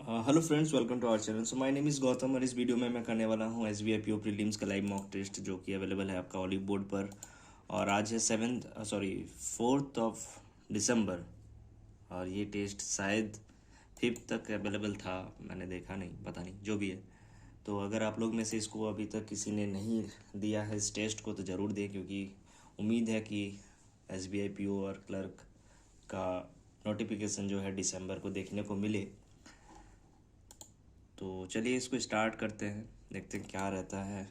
Hello friends, welcome to our channel. So my name is Gautam और इस video में मैं करने वाला हूँ SBI PO प्रीलिम्स का लाइव मॉक टेस्ट जो कि अवेलेबल है आपका ऑलिव बोर्ड पर। और आज है 4 दिसंबर और ये टेस्ट शायद 5 तक अवेलेबल था, मैंने देखा नहीं, पता नहीं, जो भी है। तो अगर आप लोग में से इसको अभी तक किसी ने नहीं दिया है इस टेस्ट को तो ज़रूर दें, क्योंकि उम्मीद है कि SBI PO और क्लर्क का नोटिफिकेशन जो है दिसंबर को देखने को मिले। तो चलिए इसको स्टार्ट करते हैं, देखते हैं क्या रहता है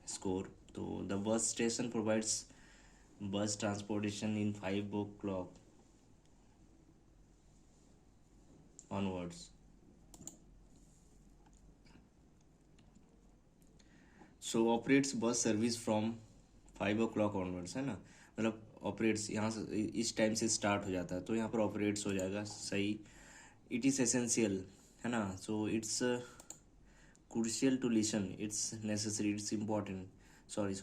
स्कोर। तो द बस स्टेशन प्रोवाइड्स बस transportation in 5 o'clock onwards. So operates bus service from 5 o'clock onwards, है ना। मतलब ऑपरेट्स यहाँ से इस टाइम से स्टार्ट हो जाता है, तो यहाँ पर ऑपरेट्स हो जाएगा सही। इट इज़ एसेंशियल, है ना। So it's crucial to listen, it's necessary, it's important, sorry,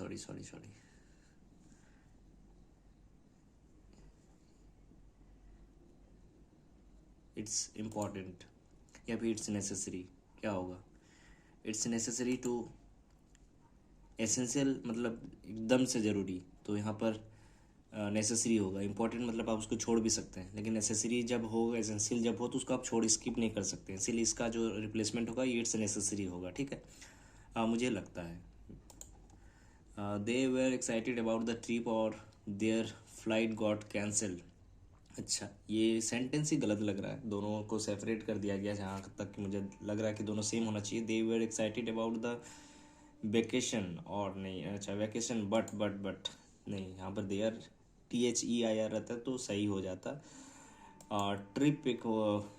it's important या फिर it's necessary, क्या होगा। it's necessary to essential मतलब एकदम से ज़रूरी, तो यहाँ पर नेसेसरी होगा। इंपॉर्टेंट मतलब आप उसको छोड़ भी सकते हैं, लेकिन नेसेसरी जब हो, एसेंशियल जब हो, तो उसको आप छोड़ स्किप नहीं कर सकते, इसीलिए इसका जो रिप्लेसमेंट होगा ये इट्स नेसेसरी होगा, ठीक है। मुझे लगता है they were excited about the trip और देयर फ्लाइट गॉट कैंसल्ड। अच्छा, ये सेंटेंस ही गलत लग रहा है, दोनों को सेपरेट कर दिया गया जहाँ तक कि मुझे लग रहा है कि दोनों सेम होना चाहिए। They were excited about the vacation, और नहीं, अच्छा वेकेशन बट नहीं, यहाँ पर देयर THEIR रहता है तो सही हो जाता। ट्रिप एक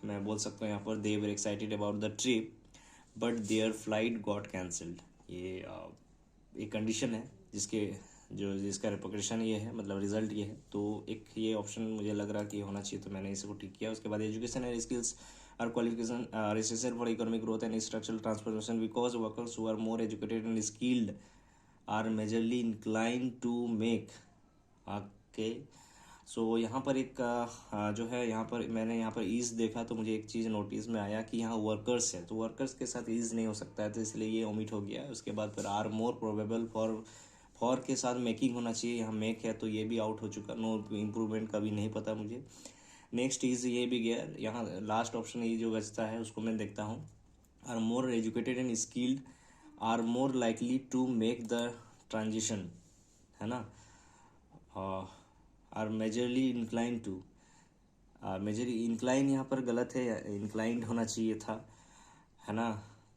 मैं बोल सकता हूँ यहाँ पर, they were excited about the trip but their flight got cancelled. ये एक कंडीशन है जिसका रिपोर्टेशन ये है, मतलब रिजल्ट ये है, तो एक ये ऑप्शन मुझे लग रहा कि होना चाहिए, तो मैंने इसको टिक किया। उसके बाद education and skills are qualification are essential for economic growth and structural transformation because workers who are more educated and skilled are majorly incline to make. Okay, so यहाँ पर एक जो है, यहाँ पर मैंने यहाँ पर ईज देखा तो मुझे एक चीज़ नोटिस में आया कि यहाँ वर्कर्स है, तो वर्कर्स के साथ ईज नहीं हो सकता है, तो इसलिए ये ओमिट हो गया। उसके बाद फिर आर मोर प्रोबेबल फॉर के साथ मेकिंग होना चाहिए, यहाँ मेक है तो ये भी आउट हो चुका, नो इम्प्रूवमेंट का भी नहीं पता मुझे। नेक्स्ट इज ये भी गया, यहाँ लास्ट ऑप्शन ये जो बचता है उसको मैं देखता हूँ। Are more educated and skilled are more likely to make the transition, है ना। Are majorly incline to, majorly incline यहाँ पर गलत है, इंक्लाइंड होना चाहिए था, है ना।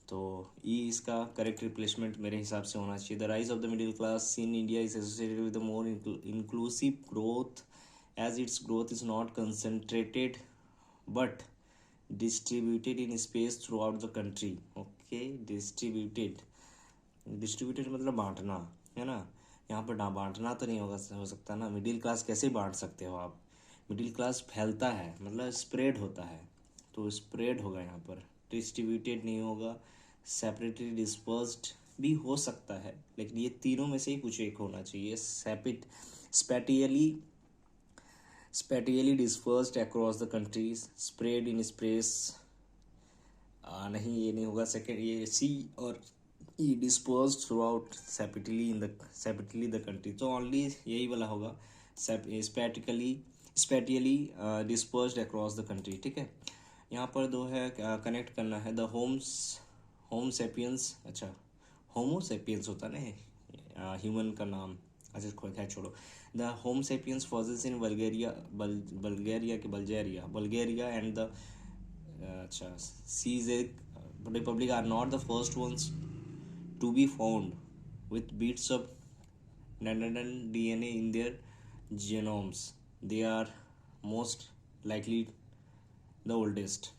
तो ई इसका करेक्ट रिप्लेसमेंट मेरे हिसाब से होना चाहिए। The rise of the middle class in India is associated with the more inclusive growth as its growth is not concentrated but distributed in space throughout the country. Okay, distributed मतलब बांटना, है ना। यहाँ पर ना बांटना तो नहीं होगा, हो सकता ना। मिडिल क्लास कैसे बांट सकते हो आप, मिडिल क्लास फैलता है मतलब स्प्रेड होता है, तो स्प्रेड होगा यहाँ पर, डिस्ट्रीब्यूटेड नहीं होगा। सेपरेटली डिस्पर्स्ड भी हो सकता है, लेकिन ये तीनों में से ही कुछ एक होना चाहिए। Spatially spatially dispersed across the countries, spread in space, नहीं ये नहीं होगा। सेकेंड ये सी और E dispersed throughout separately the country, तो ओनली यही वाला होगा, spatially dispersed across the country, ठीक है। यहाँ पर दो है, कनेक्ट करना है। द होम सेपियंस, अच्छा होमो सेपियंस होता ना ह्यूमन का नाम, अच्छा खैर छोड़ो। The home sapiens fossils in Bulgaria and the अच्छा Czech Republic are not the first ones to be found with bits of Neanderthal DNA in their genomes. They are most likely the oldest.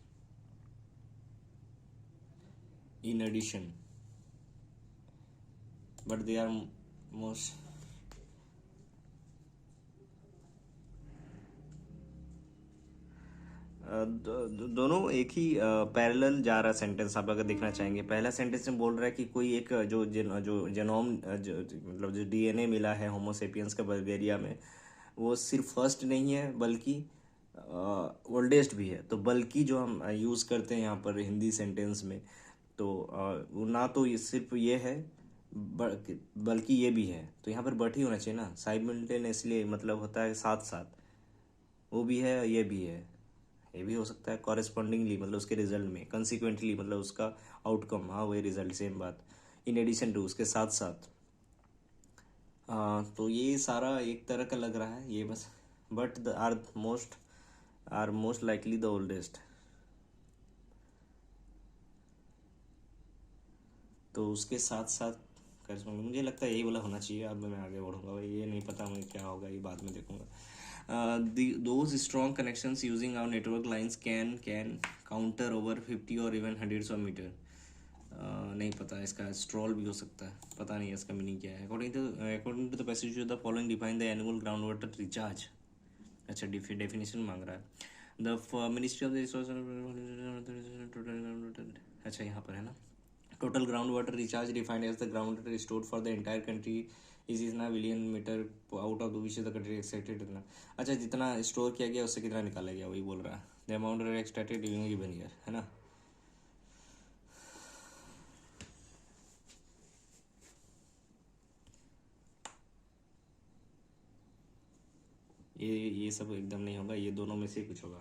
In addition, but they are most दोनों एक ही parallel जा रहा sentence. आप अगर देखना चाहेंगे, पहला sentence में बोल रहा है कि कोई एक जो जेनोम मतलब जो DNA मिला है होमोसेपियंस का बल्गेरिया में, वो सिर्फ फर्स्ट नहीं है बल्कि ओल्डेस्ट भी है। तो बल्कि जो हम यूज़ करते हैं यहाँ पर हिंदी सेंटेंस में, तो वो ना तो ये सिर्फ ये है, बल्कि ये भी है। तो यहाँ पर बट ही होना चाहिए ना, साइमल्टेनियसली मतलब होता है साथ साथ, वो भी है ये भी है। ये भी हो सकता है कॉरेस्पॉन्डिंगली मतलब उसके रिजल्ट में, कंसिक्वेंटली मतलब उसका आउटकम, हाँ वही रिजल्ट, सेम बात। इन एडिशन टू, उसके साथ साथ। तो ये सारा एक तरह का लग रहा है ये बस। But the are most likely the oldest. तो उसके साथ साथ करस्पॉन्डिंग, मुझे लगता है यही वाला होना चाहिए। अब मैं आगे बढ़ूंगा भाई, ये नहीं पता मुझे क्या होगा, ये बाद में देखूंगा। Those strong connections using our network lines can counter over 50 और इवन हंड्रेड्स ऑफ मीटर। नहीं पता, इसका स्ट्रॉल भी हो सकता है, पता नहीं इसका मीनिंग क्या है। According to the passage the following define the annual ground water recharge. अच्छा, डेफिनेशन मांग रहा है। The ministry of the resource, अच्छा यहाँ पर है ना, total ground water recharge defined as the ground water stored for the entire country is इतना billion metre out of which the country extracted इतना। अच्छा, जितना स्टोर किया गया उससे कितना निकाला गया वही बोल रहा है। The amount extracted during given year, है ना। ये सब एकदम नहीं होगा, ये दोनों में से कुछ होगा।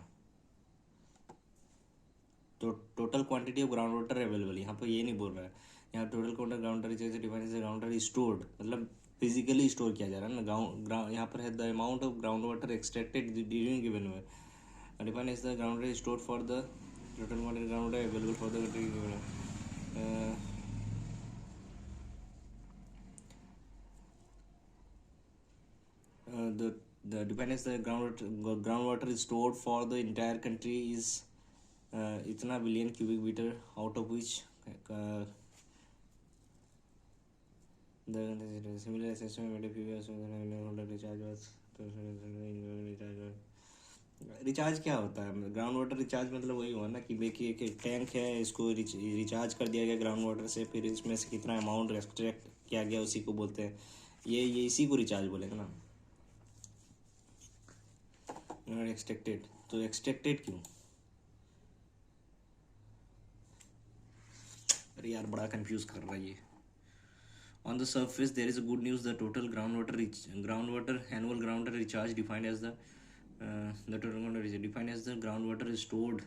तो total quantity of ground water available, यहाँ पर ये नहीं बोल रहा है। यहाँ टोटल क्वांटिटी ग्राउंड वाटर जैसे define as ground water stored, मतलब फिजिकली स्टोर किया जा रहा है ना। ग्राउंड यहाँ पर है the amount of ground water extracted during given year define as the ground water store for the total quantity ground water available for the country given. The dependence the groundwater is stored for the entire country is इतना billion cubic metre out of which the similar assessment made a few years ago recharge was recharge क्या होता है? Ground water recharge मतलब वही हुआ ना कि देखिए एक टैंक है, इसको रिचार्ज कर दिया गया ग्राउंड वाटर से, फिर इसमें से कितना अमाउंट एक्सट्रैक्ट किया गया उसी को बोलते हैं, ये इसी को रिचार्ज बोलेंगे ना। एक्सट्रैक्टेड, तो एक्सट्रैक्टेड क्यों? अरे यार बड़ा कंफ्यूज कर रहा है ये। On the surface, there is a good news. The total groundwater annual groundwater recharge defined as the total groundwater recharge defined as the groundwater is stored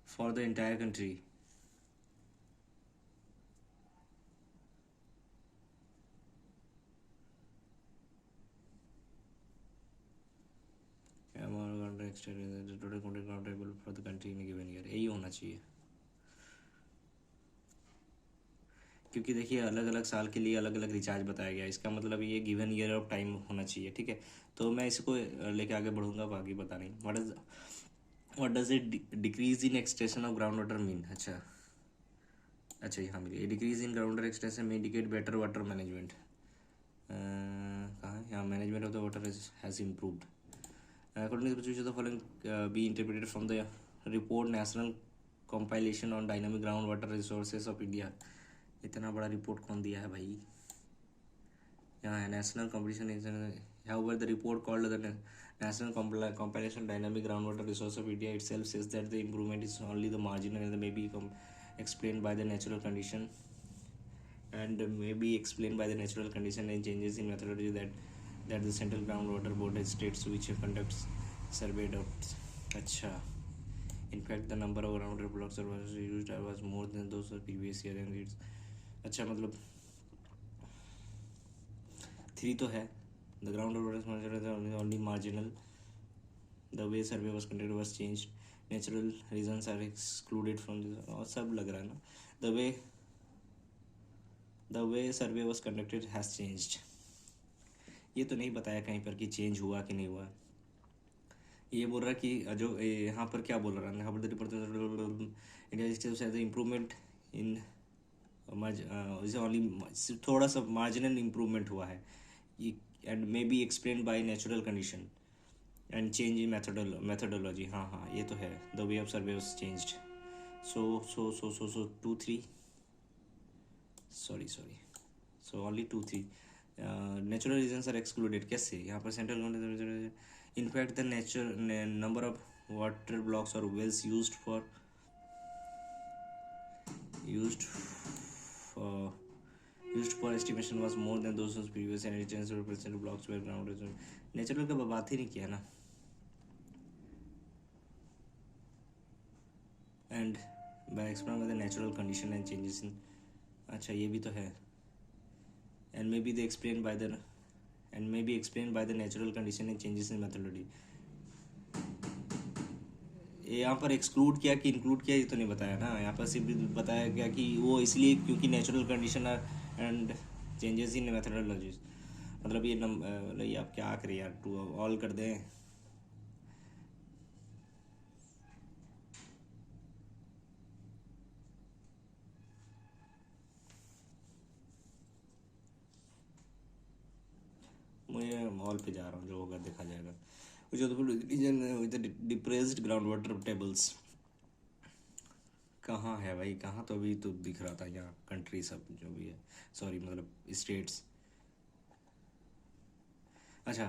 for the entire country. Amount of extra the total groundwater available for the country in a given year, यही होना चाहिए। क्योंकि देखिए अलग अलग साल के लिए अलग अलग रिचार्ज बताया गया, इसका मतलब ये गिवन ईयर ऑफ टाइम होना चाहिए, ठीक है। तो मैं इसको लेके आगे बढ़ूंगा, बाकी पता नहीं। What does it decrease in extension of ground water mean. अच्छा यहाँ मिली, decrease in ground water extension में इंडिकेट बेटर वाटर मैनेजमेंट। कहाँ है यहाँ, management of the water has improved according to the following be interpreted from the report national compilation on dynamic ground water resources of India. इतना बड़ा report कौन दिया है भाई? यहाँ है national competition, however the report called the national compilation dynamic groundwater resource of India itself says that the improvement is only the marginal and may be explained by the natural condition and changes in methodology that the central groundwater board states which conducts survey out. अच्छा, in fact the number of groundwater blocks was used was more than those of previous year and it's अच्छा मतलब 3 तो है। The groundwater is only marginal. The way survey was conducted was changed. Natural reasons are excluded from this, और सब लग रहा है ना। The way survey was conducted has changed. ये तो नहीं बताया कहीं पर कि चेंज हुआ कि नहीं हुआ। ये बोल रहा है कि जो यहाँ पर क्या बोल रहा है, यहाँ पर report India improvement in only थोड़ा सा मार्जिनल इम्प्रूवमेंट हुआ है, and may be explain by natural condition and change in methodology. हाँ ये तो है। The way of survey was changed. So 2-3 sorry so only 2-3 natural reasons are excluded. कैसे? यहाँ पर central In fact, the number of water blocks or wells used for used for estimation was more than those whose previous and returns represented blocks were ground. Natural का बात ही नहीं किया ना. And by explaining by the natural condition and changes in, अच्छा ये भी तो है. And maybe explained by the natural condition and changes in methodology. यहाँ पर एक्सक्लूड किया कि इंक्लूड किया ये तो नहीं बताया ना. यहाँ पर सिर्फ बताया गया कि वो इसलिए क्योंकि natural condition and changes in methodologies. मतलब ये मतलब ये आप क्या करें यार, टू ऑल कर दें. मैं मॉल पे जा रहा हूँ, जो होगा देखा जाएगा. Jodhpur region with depressed ground water tables कहाँ है भाई, कहाँ? तो अभी तो दिख रहा था यहाँ कंट्री सब जो भी है, सॉरी मतलब स्टेट्स. अच्छा,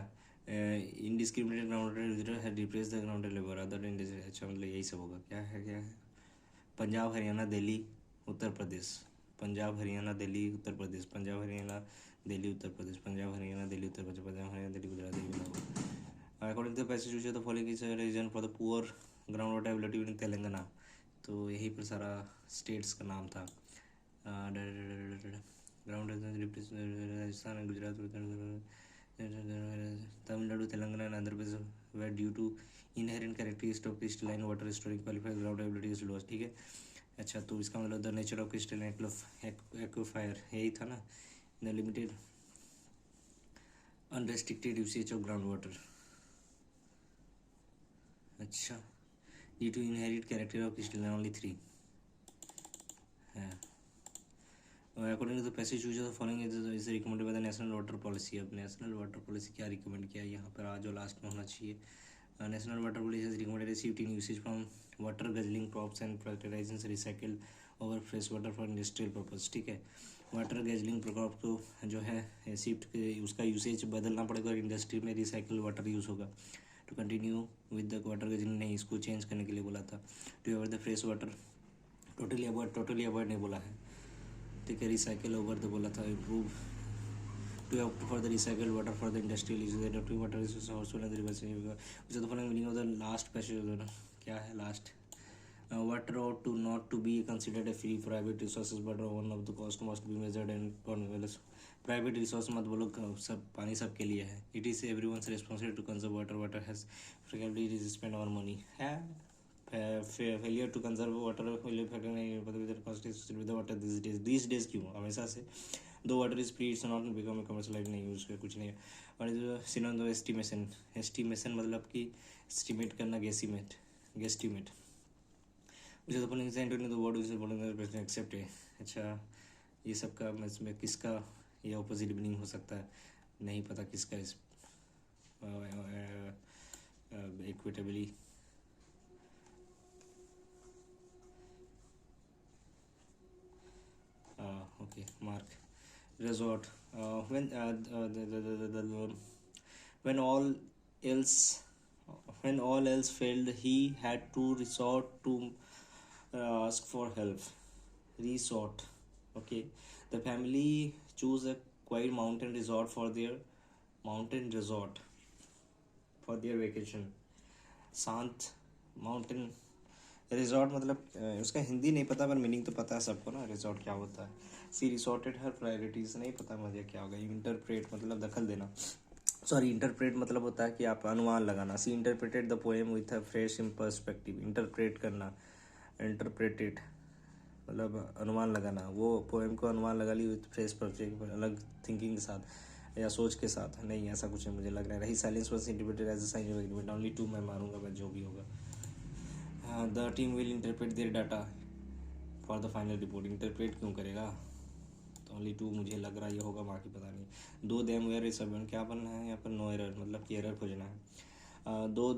इनडिस्क्रिमिनेट ग्राउंड वाटर है depress the ground level other in. अच्छा मतलब यही सब होगा. क्या है Punjab Haryana Delhi Uttar Pradesh. Punjab Haryana Delhi Uttar Pradesh. Punjab Haryana Delhi Uttar Pradesh. Punjab Haryana Delhi Uttar Pradesh. Punjab Haryana Delhi Gujarat. According to the passage use the following is reason for the poor ground water availability in Telangana. तो यहीं पर सारा स्टेट्स का नाम था. Ground Rajasthan Gujarat Tamil Nadu Telangana and Andhra Pradesh where due to inherent characteristics of crystalline water storing qualified ground ability is lowest. ठीक है. अच्छा तो इसका मतलब the nature of crystalline aquifer यही था ना. The limited unrestricted usage of ground water. अच्छा, due to inherit character of crystalline only 3 है. According to the passage use of following is recommended by the national water policy. अब national water policy क्या recommend किया है यहाँ पर, आज जो लास्ट में होना चाहिए. National water policy has recommended shift in usage from water guzzling crops and prioritising recycle over fresh water for industrial purpose. ठीक है. वाटर गैजलिंग क्रॉप को जो है शिफ्ट उसका यूसेज बदलना पड़ेगा और इंडस्ट्री में रिसाइकिल वाटर यूज़ होगा. To continue with the water guzzling नहीं, इसको चेंज करने के लिए बोला था. To avoid the fresh water totally avoid नहीं बोला है. ठीक है. रिसाइकिल ओवर द बोला था. Improve to opt for the recycle water for the industrial use adaptive water resource also the following meaning of the last passage. क्या है last? water ought to not to be considered a free private resources but one of the cost must be measured and private resource मत बोलो, सब पानी सबके लिए है. It is everyone's responsibility to conserve water. Water has frequently spend our money है. Failure to conserve water factor नहीं with the water this days क्यों हमेशा से. दो water is free it's not become commercialise नहीं यूज कुछ नहीं. और सिनोन दो एस्टिमेशन मतलब कि एस्टिमेट करना. गेस्टिमेट मुझे तो बोलेंगे एक्सेप्ट है. अच्छा ये सब का इसमें किसका ये ऑपोजिट मीनिंग हो सकता है नहीं पता किसका. इस equitably okay mark resort when all else failed he had to resort to ask for help. Resort. Okay. The family chose a quiet mountain resort for their vacation. शांत माउंटेन रिजॉर्ट मतलब उसका हिंदी नहीं पता पर मीनिंग तो पता है सबको ना. रिजॉर्ट क्या होता है. सी रिसॉर्टेड हर प्रायोरिटीज नहीं पता मुझे क्या होगा. इंटरप्रेट मतलब दखल देना. सॉरी इंटरप्रेट मतलब होता है कि आप अनुमान लगाना. See interpreted the poem with a fresh in perspective. Interpret करना. इंटरप्रेटेड मतलब अनुमान लगाना. वो पोएम को अनुमान लगा ली विथ फ्रेश पर्सपेक्टिव अलग थिंकिंग के साथ या सोच के साथ. नहीं ऐसा कुछ है मुझे लग रहा है. रही silence was interpreted as a sign of agreement. Only 2 मैं मारूंगा बस जो भी होगा. The team will interpret their data for the final report. Interpret क्यों करेगा. तो ओनली 2 मुझे लग रहा है ये होगा, बाकी पता नहीं. दो देम वेयर सब क्या बनना है यहाँ पर. नो एरर मतलब कि एरर खोजना है. Two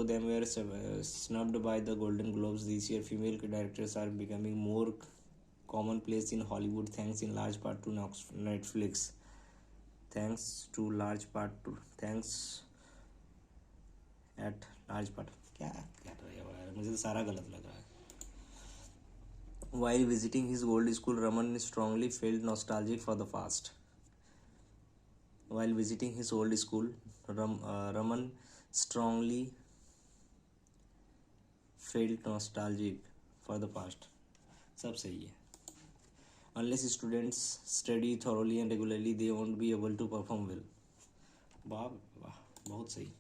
them were snubbed by the Golden Globes this year. Female directors are becoming more commonplace in Hollywood thanks in large part to Netflix. Thanks at large part, क्या कर रहे हो यार, मुझे तो सारा गलत लग रहा है. While visiting his old school, Raman strongly felt nostalgic for the past. While visiting his old school, Raman strongly felt nostalgic for the past. सब सही है. Unless students study thoroughly and regularly, they won't be able to perform well. वाह वाह, बहुत सही.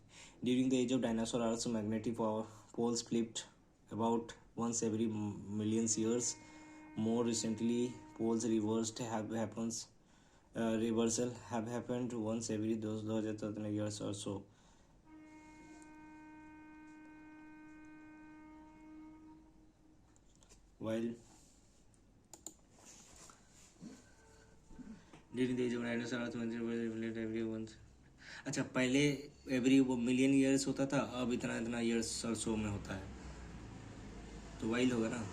During the age of dinosaur, Earth's magnetic poles flipped about once every million years. More recently, poles reversal have happened once every those years or so. While during the age of dinosaur, Earth magnetic every once. अच्छा, पहले every million years होता था, अब इतना इतना years और सो में होता है, तो वाइल होगा ना.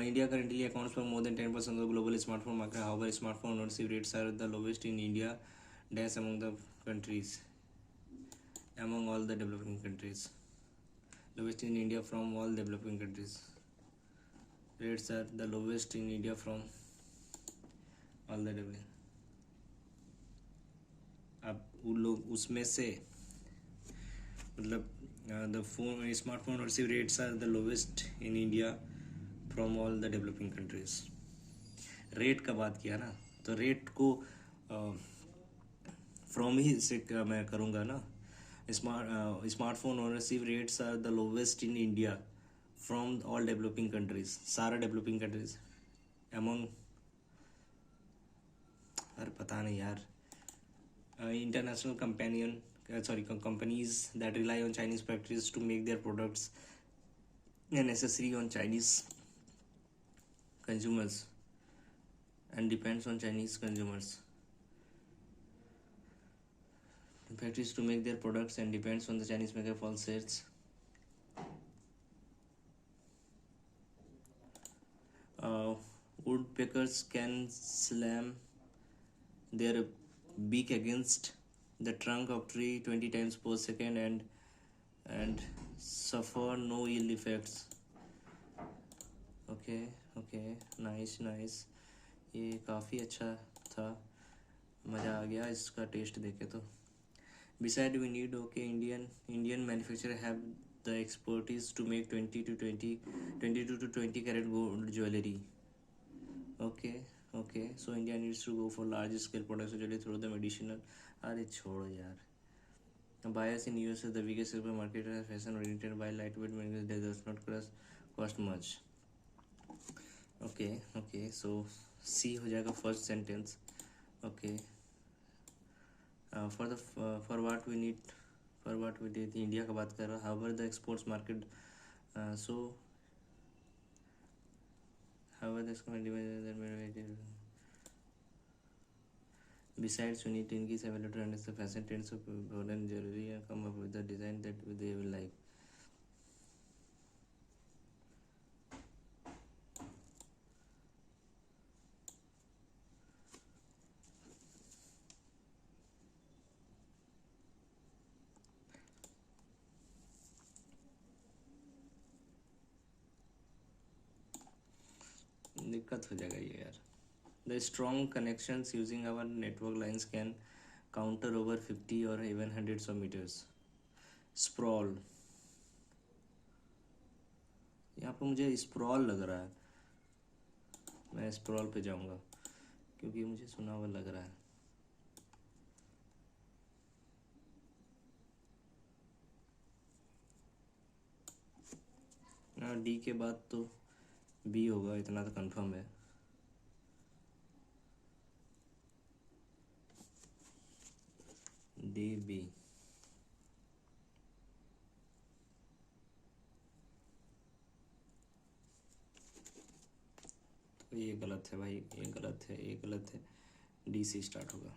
India currently accounts for more than 10% of the global smartphone market. However, smartphone ownership rates are the lowest in India, dash among the countries, among all the developing countries. Lowest in India from all developing countries. Rates are the lowest in India from all the developing. अब उन लोग उसमें से मतलब the phone smartphone ownership rates are the lowest in India from all the developing countries. Rate का बात किया ना, तो रेट को फ्रॉम ही से मैं करूँगा ना. Smartphone ownership rates are the lowest in India from all developing countries. सारा डेवलपिंग कंट्रीज एमंग, अरे पता नहीं यार. International companies that rely on Chinese factories to make their products are necessary on Chinese consumers and depends on Chinese consumers. Factories to make their products and depends on the Chinese maker for sales. Woodpeckers can slam their beak against the trunk of tree 20 times per second and suffer no ill effects. Okay, nice. ये काफ़ी अच्छा था, मज़ा आ गया इसका test देखे तो. Besides, we need Indian manufacturer have the expertise to make 22 to 20 carat gold jewelry. Okay, so India needs to go for large scale production jewelry through the additional. अरे छोड़ो यार. Buyers in US is the biggest silver market as fashion oriented by lightweight materials that does not cost much. Okay, so C हो जाएगा first sentence. Okay. For what we did India का बात कर रहा. However, the exports market however this besides we need to increase ability to understand the fashion trends of modern jewelry and come up with the design that they will like. दिक्कत हो जाएगा ये यार. The strong connections using our network lines can counter over 50 or even hundreds of meters. Sprawl, यहाँ पर मुझे sprawl लग रहा है. मैं स्प्रॉल पे जाऊँगा क्योंकि मुझे सुना हुआ लग रहा है. डी के बाद तो बी होगा, इतना तो कंफर्म है. D B. तो ये गलत है भाई, ये गलत है. डी से स्टार्ट होगा.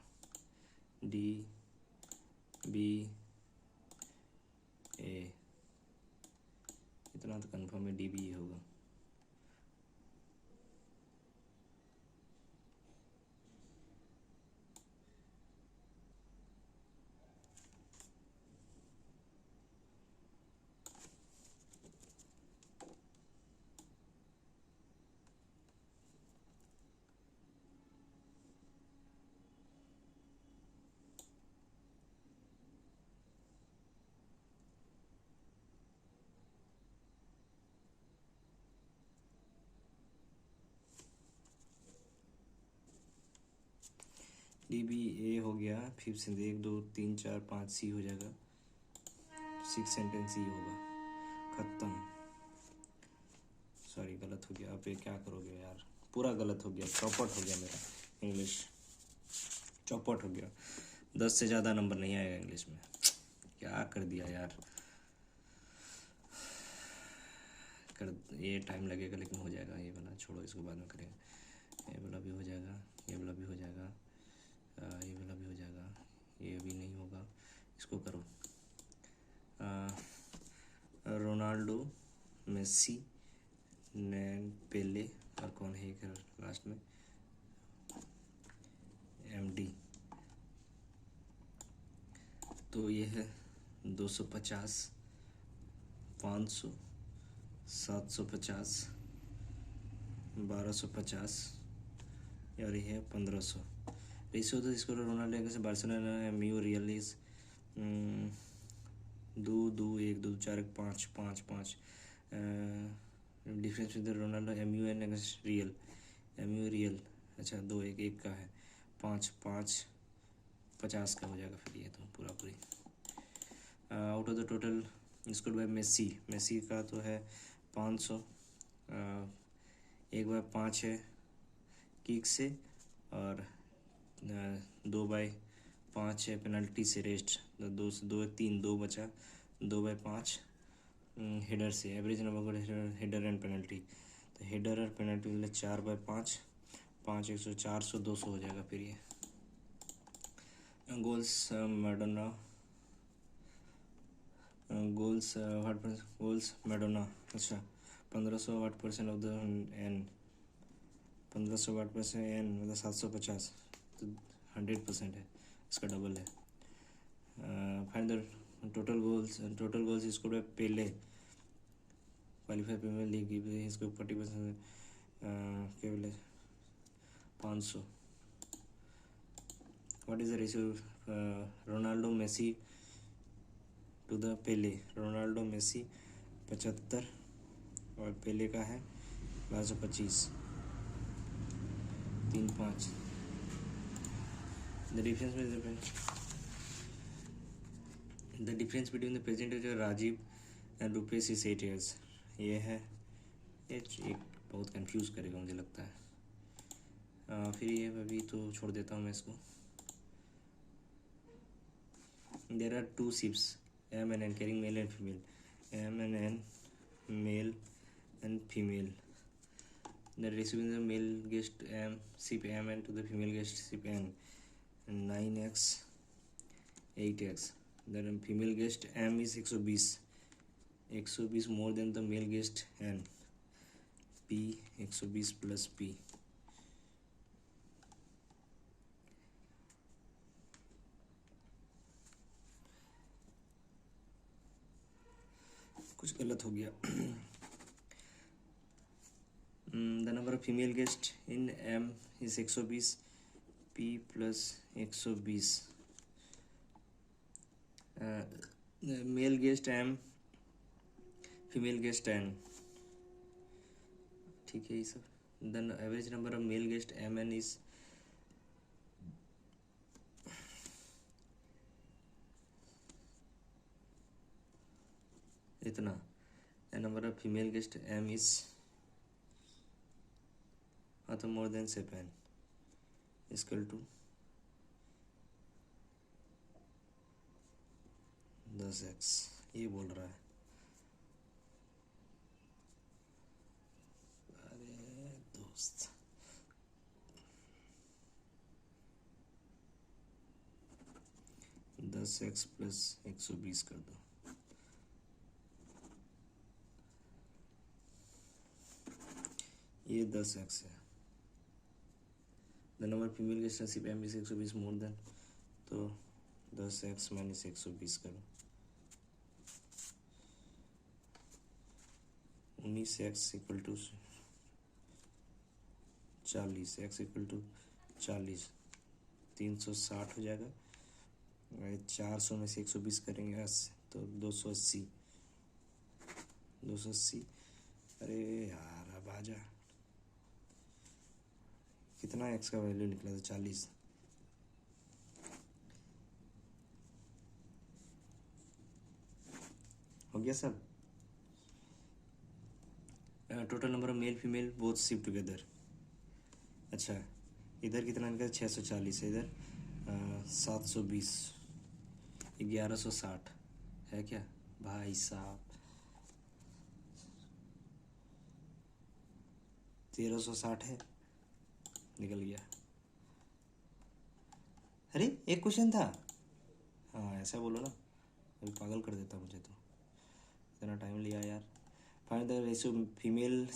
डी बी ए, इतना तो कंफर्म है. डी बी ए होगा. डी बी ए हो गया, फिफ्थ से 1 2 3 4 5 सी हो जाएगा, 6 सेंटेंस सी होगा, ख़त्म। सॉरी गलत हो गया, अब ये क्या करोगे यार, पूरा गलत हो गया, चौपट हो गया मेरा इंग्लिश, चौपट हो गया। 10 से ज़्यादा नंबर नहीं आएगा इंग्लिश में, क्या कर दिया यार। ये टाइम लगेगा लेकिन हो जाएगा। ये वाला छोड़ो, इसको बाद में करेंगे। ये वाला भी हो जाएगा, ये वाला भी हो जाएगा, ये वाला भी हो जाएगा, ये भी नहीं होगा, इसको करो। रोनाल्डो, मेसी, नैन, पेले, और कौन है एक लास्ट में, एमडी। तो ये है 250, 500, 750, 1250, और ये है 1500। रेशियो तो इसको रोनाल्डो से Barcelona, MU, Real is 2 2 1 2 4 1 5 5 5। Difference with Ronaldo, MU an against Real, MU Real, अच्छा 2 1 1 का है, 5 5 50 का हो जाएगा फिर ये तो पूरा पूरी। Out of the total scored by Messi, Messi का तो है 500, 1/5 है किक से, और 2/5 है पेनल्टी से, रेस्ट 2 से 2 3 2 बचा, 2/5 हेडर से। Average number header and penalty, तो हेडर और पेनल्टी मिले 4/5, 5 100 400 200 हो जाएगा फिर ये। गोल्स मैडोना, गोल्स मैडोना, अच्छा 1500 what % of the N, 1500 what % N मतलब 750, तो 100% है, इसका डबल है। Find the total goals scored by Pele, qualify premier league, इसको 40% केवल 500। What is the ratio Ronaldo Messi to the Pele, Ronaldo Messi 75 और Pele का है 1225, 3-5। The difference between the present age Rajiv and Rupesh is 8 years। ये है, ये एक बहुत कंफ्यूज करेगा मुझे लगता है। फिर ये अभी तो छोड़ देता हूँ मैं इसको। There are 2 ships M and N carrying male and female, M and N male and female. The receiving the male guest M ship M and to the female guest ship N, 9x 8x. The female guest M is 120 more than the male guest N, P 120 plus P। कुछ गलत हो गया। The number of female guest in M is 120, P plus 120, male guest M, female guest N, ठीक है ये सब। The average number of male guest MN is इतना, the number of female guest M is तो more then 7 equal to 10x, ये बोल रहा है। अरे दोस्त, दस एक्स प्लस 120 कर दो, ये 10x है। द नंबर फीमेल गेस्ट नसीब M इज 120 मोर देन, तो 10x माइनस 120 करो, 19x equal to 40, x equal to 40, 360 हो जाएगा। 400 में से 120 करेंगे 80, तो 280, 280। अरे यार अब आ जा, कितना x का वैल्यू निकला था 40, गया सब। Total number of male female both shift together. अच्छा, इधर कितना निकला? 640 है, इधर 720, 1160 है क्या भाई साहब? 1360 है, निकल गया। अरे एक क्वेश्चन था। हाँ ऐसा बोलो ना, अभी पागल कर देता मुझे तो, इतना टाइम लिया यार। फाइंड द रेशियो फीमेल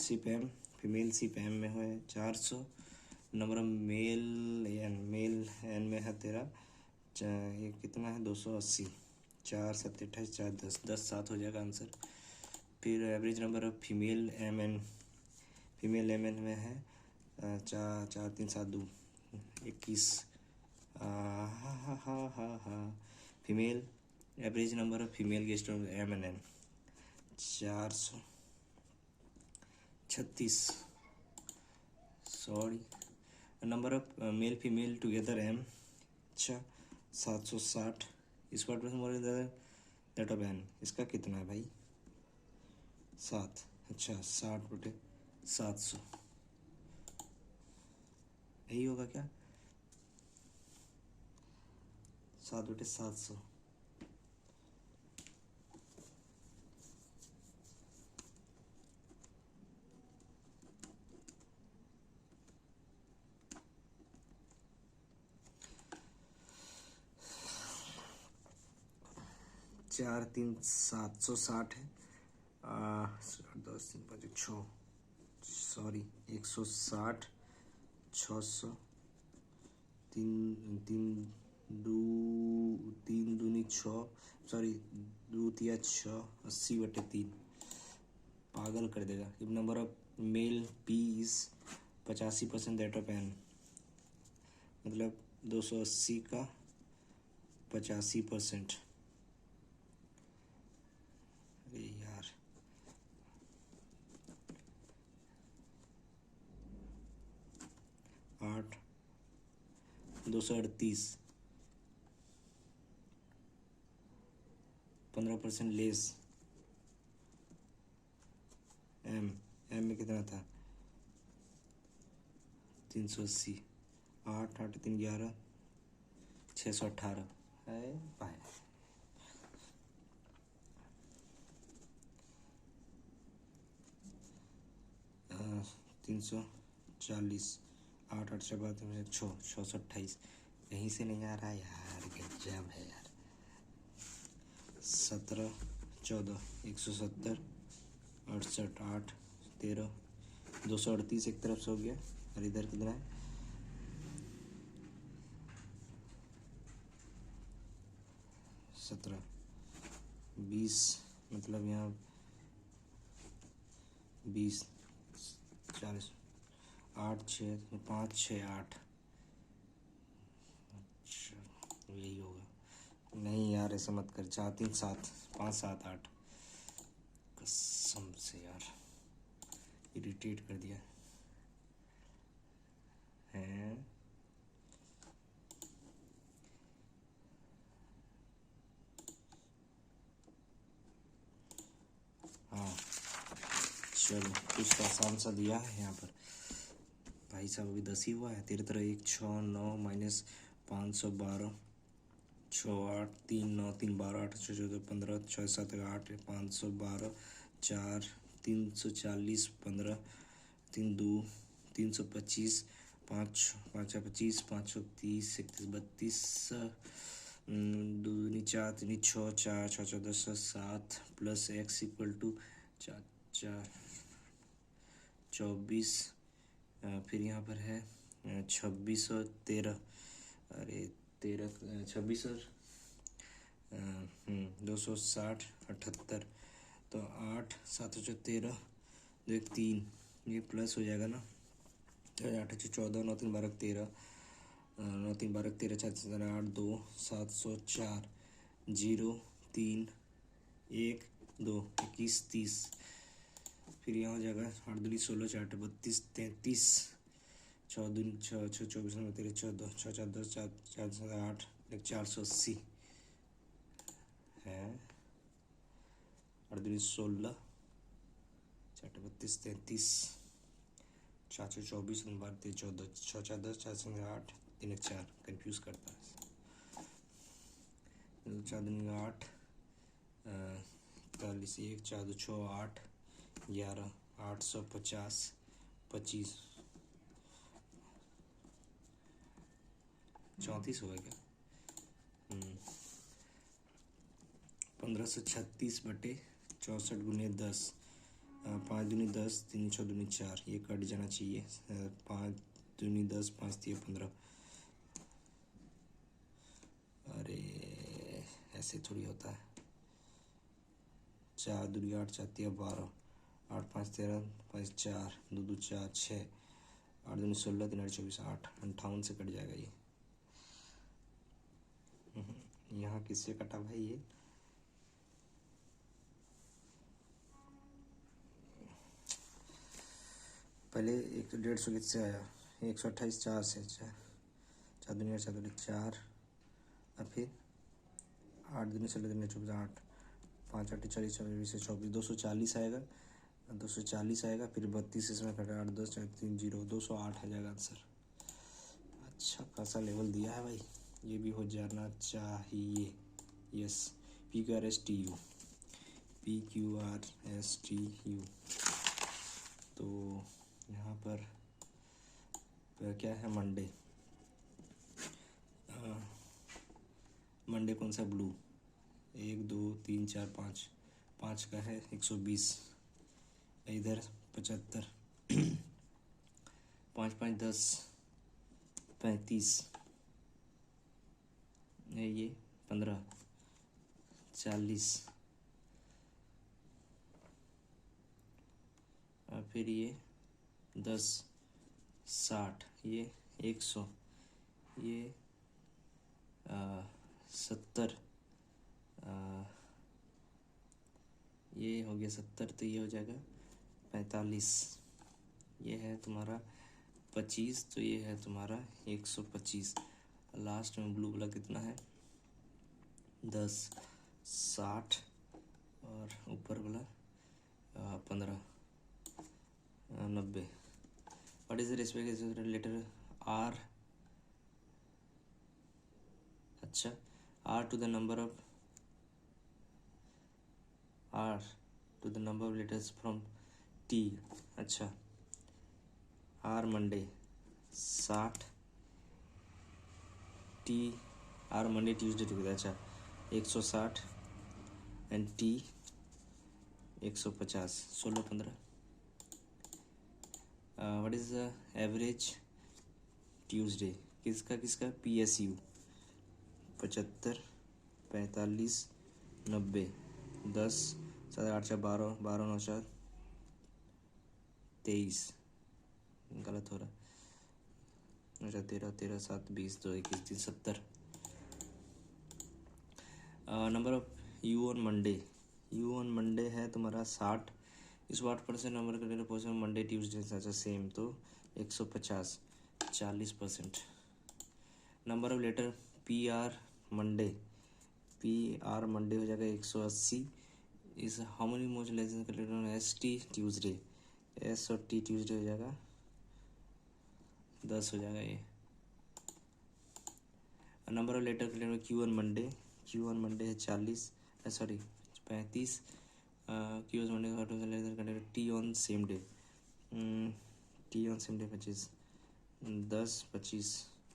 सीपैम में है 400, नंबर ऑफ मेल एन में है तेरा ये कितना है 280, 4 7 28 4 10 10 7 हो जाएगा आंसर। फिर average number of female M N में है 4 4 3 7 2 21। हा female average number of female guest M N N 436, sorry number of male female together M. अच्छा 760 square plus more that of N, इसका कितना है भाई? 7। अच्छा 60/700 यही होगा क्या? 7/700। चार 3 760 है, 10 3 5 6, सॉरी 160, 600, 3 दूनी 6, सॉरी 2 तिया 6, 80/3 पागल कर देगा। If number of male P is 85% that of N, मतलब 280 का 85%। अरे यार 8 238, 15% लेस। एम में कितना था? 380, 8 8 3 11, 618 है भाई। अ, 340, 8 8 से 628, यहीं से नहीं आ रहा यार, गजब है यार। 17 14 170, 68 8 13, 238 एक तरफ से हो गया, और इधर कितना है? 17 20, मतलब यहाँ 20 40, 8 6 5 6 8। अच्छा यही होगा। नहीं यार ऐसा मत कर, 4 3 7 5 7 8, कसम से यार इरिटेट कर दिया है। हाँ चलो कुछ तो आसान सा दिया है यहाँ पर भाई साहब। अभी 10 ही हुआ है। 13 1 6 9 माइनस 512, 6 8 3 9 3 12 8 6 14 15 6 7 8 512, 4 340 15 3 2 325, 5 5 25 530 31 32, दूनी 4 3 6 4 6 14 7 प्लस एक्स इक्वल टू 4 4 24, फिर यहाँ पर है 26 और 13, अरे 13 26 और 260 78, तो 8 7 13 2 1 3, ये प्लस हो जाएगा ना। 8 8 14 9 3 12 13, 9 3 12 13 4 8 2 704 0 3 1 2 21 30, फिर यहाँ हो जाएगा 8 दूनी 16 4 32 33, 6 दूनी 6 6 24 9 13 14 6 4 10 4 4 7 8 480 है। 8 दूनी 16, 4 32 33, 4 24 12 13 14, 6 4 10, 4 5 8, 3 4 कंफ्यूज करता है। 4 दूनी 8, 41 1, 4 2 6 8, 11, 850 25, 34 हुआ क्या? 1536 बटे 64 गुने 10, 5 दूनी 10, 3 6 दूनी 4, ये कट जाना चाहिए। 5 दूनी 10, 5 3 15। अरे ऐसे थोड़ी होता है। 4 दूनी 8, 4 3 12, 8 5 13, 5 4, 2 2 4 6, 8 दूनी 16, 3 8 24, 8 58 से कट जाएगा ये। यहाँ किससे कटा भाई ये? पहले 150 किससे आया? 128 4 से। 4 दूनी 8, 4 दूनी 4, और फिर 8 दूनी 16, 3 24, 8, 5 8 40, 24 से 24, 240 आएगा। 240 आएगा, फिर 32 इसमें कटा, 8 10 4 3 0, 208 आ जाएगा आंसर। अच्छा खासा लेवल दिया है भाई, ये भी हो जाना चाहिए। Yes, PQRSTU, PQRSTU। तो यहाँ पर क्या है? मंडे। मंडे कौन सा? ब्लू। 1 2 3 4 5, 5 का है 120, इधर 75, 5 5 10, 35, ये 15, 40, और फिर ये 10, 60, ये 100, ये 70, ये हो गया 70, तो ये हो जाएगा 45, ये है तुम्हारा 25, तो ये है तुम्हारा 125। लास्ट में ब्लू वाला कितना है? 10, 60, और ऊपर वाला 15, 90। What is the respect letter R? अच्छा, R to the number of letters from T. अच्छा, R Monday 60, T R Monday Tuesday together. अच्छा, 160 and T 150, 16 15। What is the average Tuesday? किसका? PSU 75, 45, 90, 10 7 8 4 12, 12 9 4 23, गलत हो रहा। अच्छा, 13 13 7 20 2 21 3 70। Number of U on Monday है तुम्हारा 60। इस 8% नंबर का पोजिशन मंडे ट्यूसडे अच्छा सेम, तो 150, 40%। Number of letter PR Monday हो जाएगा 180। इस हाउ मेनी मोस्ट लेजेंड का लेटर ST ट्यूसडे, S और T ट्यूसडे हो जाएगा 10 हो जाएगा ये। नंबर ऑफ लेटर का लेटर Q ऑन मंडे है 40, sorry 35। Q on Monday T on same day, 25, 10 25,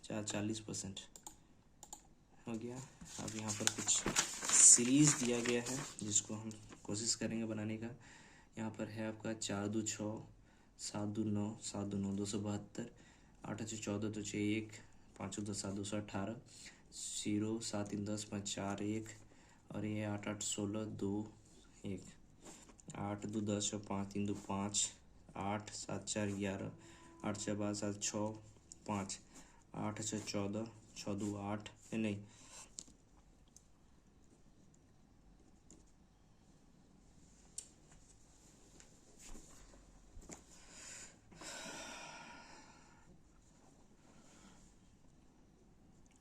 40% हो गया। अब यहाँ पर कुछ सीरीज दिया गया है जिसको हम कोशिश करेंगे बनाने का। यहाँ पर है आपका 4 2 6, 7 2 9, 7 2 9 272, 8 8 14 2 6 1, 5 2 7 218, 0 7 3 10 5 4 1, और ये 8 8 16 2 1, 8 2 10 और 5 3 2 5, 8 7 4 11, 8 6 12 7 6 5, 8 6 14, 6 2 8, नहीं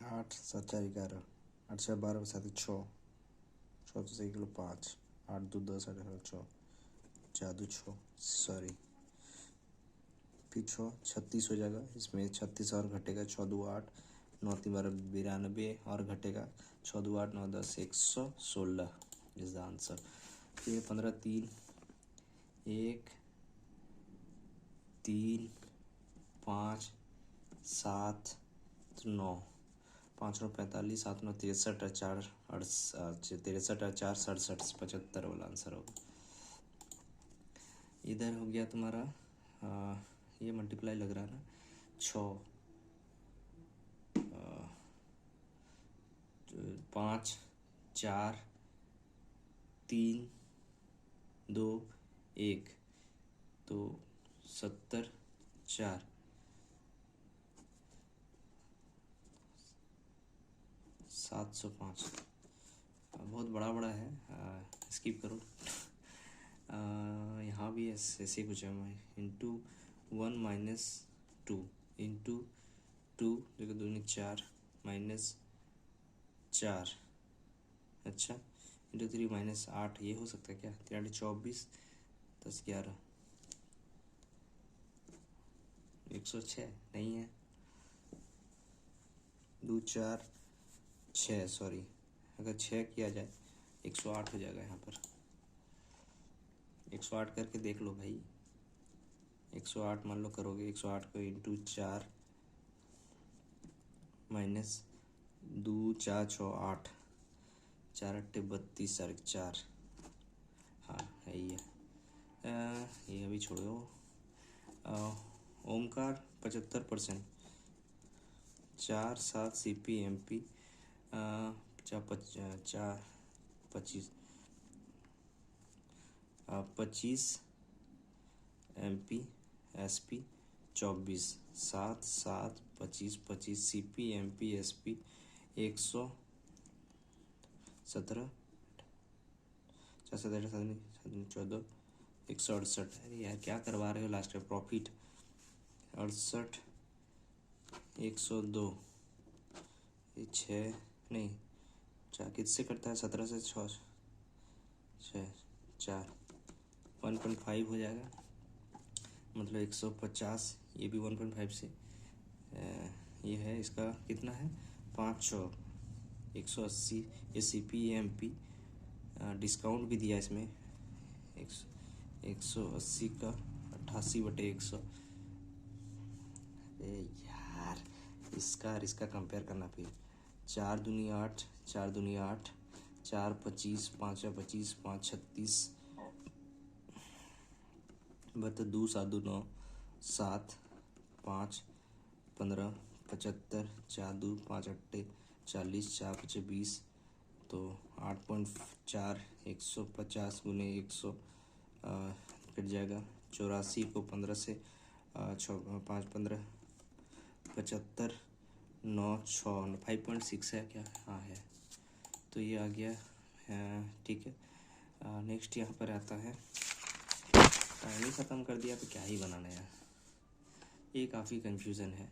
8 7 4 11, 8 6 12 7 6, 6 से 1 5, 8 2 10 8 जादू छो सॉरी फिर 36 हो जाएगा। इसमें 36 और घटेगा, 6 2 8 9 3 12 92 और घटेगा 6 2 8 9 10 116 इज द आंसर। फिर 15 3 1 3 5 7 9 5 9 45 7 9 63 4 63 4 67 75 वाला आंसर होगा। इधर हो गया तुम्हारा ये मल्टीप्लाई लग रहा है ना, 6 5 4 3 2 1 तो 70 4 705। बहुत बड़ा बड़ा है, स्किप करो। यहाँ भी ऐसे कुछ है, इंटू 1 माइनस 2 इंटू 2 देखो 2 4 माइनस 4, अच्छा इंटू 3 माइनस 8, ये हो सकता है क्या? 3 24 10 11 106 नहीं है, 2 4 6 सॉरी, अगर 6 किया जाए 108 हो जाएगा। यहाँ पर 108 करके देख लो भाई, 108 मान लो करोगे, 108 को इंटू 4 माइनस 2 4 6 8 4 8 32 4, हाँ है ये। ये अभी छोड़ो। Omkar 75%, 4 7 CP MP 25 MP SP 24 7 7 25 25 CP MP SP 117 4 7 14 168। अरे यार क्या करवा रहे हो लास्ट में, प्रॉफिट 68 102, ये 6 नहीं 4 किससे करता है, 17 से 6 4 1.5 हो जाएगा, मतलब 150। ये भी 1.5 से ये है, इसका कितना है 5 180। ये CP डिस्काउंट भी दिया इसमें 180 का 88/100। अरे यार इसका कंपेयर करना फिर, 4 दूनी 8 4 दूनी 8 4 25 5 25 5 36 बता 2 7 2 9 7 5 15 75 4 2 5 8 40 4 5 20, तो 8.4 150 गुने 100 कट जाएगा। 84 को 15 से 5 15 75 9 6 5.6 है क्या, हाँ है, तो ये आ गया। ठीक है, नेक्स्ट यहाँ पर आता है, कहानी ख़त्म कर दिया तो क्या ही बनाना यार, ये काफ़ी कंफ्यूजन है।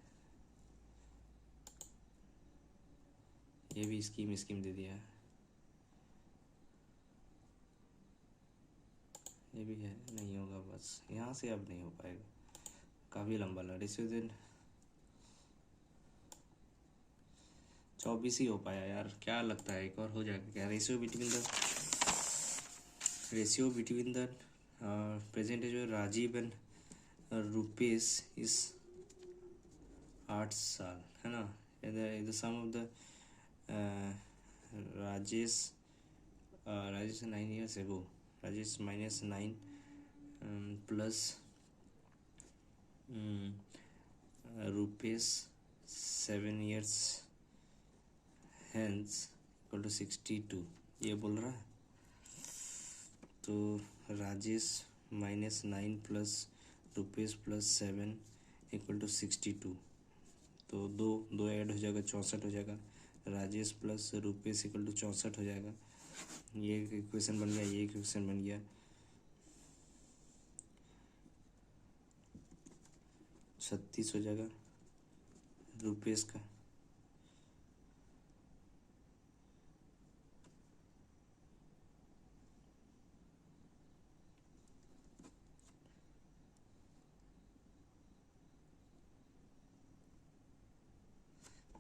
ये भी स्कीम दे दिया है, ये भी है, नहीं होगा बस यहाँ से, अब नहीं हो पाएगा, काफ़ी लंबा लगा। रेशियो दिन 24 ही हो पाया यार, क्या लगता है एक और हो जाएगा क्या? Ratio between the present age of Rajiv and Rupesh इस 8 साल है ना। The sum of the Rajesh 9 years ago, Rajesh -9 plus Rupesh 7 years hence equal to 62, ये बोल रहा है। तो Rajesh -9 plus Rupesh +7 equal to 62, तो दो ऐड हो जाएगा 64 हो जाएगा। Rajesh plus Rupesh equal to 64 हो जाएगा। ये इक्वेशन बन गया, ये इक्वेशन बन गया। 36 हो जाएगा रुपेश का,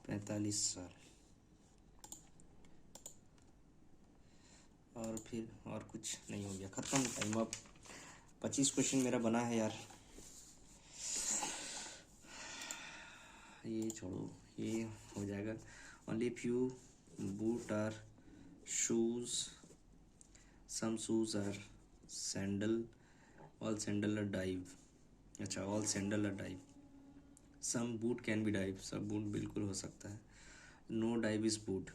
45 साल। और फिर और कुछ नहीं, हो गया ख़त्म टाइम अब। 25 क्वेश्चन मेरा बना है यार। ये छोड़ो, ये हो जाएगा। Only few boot are shoes, some shoes are sandal, all sandal are dive. अच्छा, all sandal are dive. Some boot can be dive, सब बूट बिल्कुल हो सकता है। No dive is boot,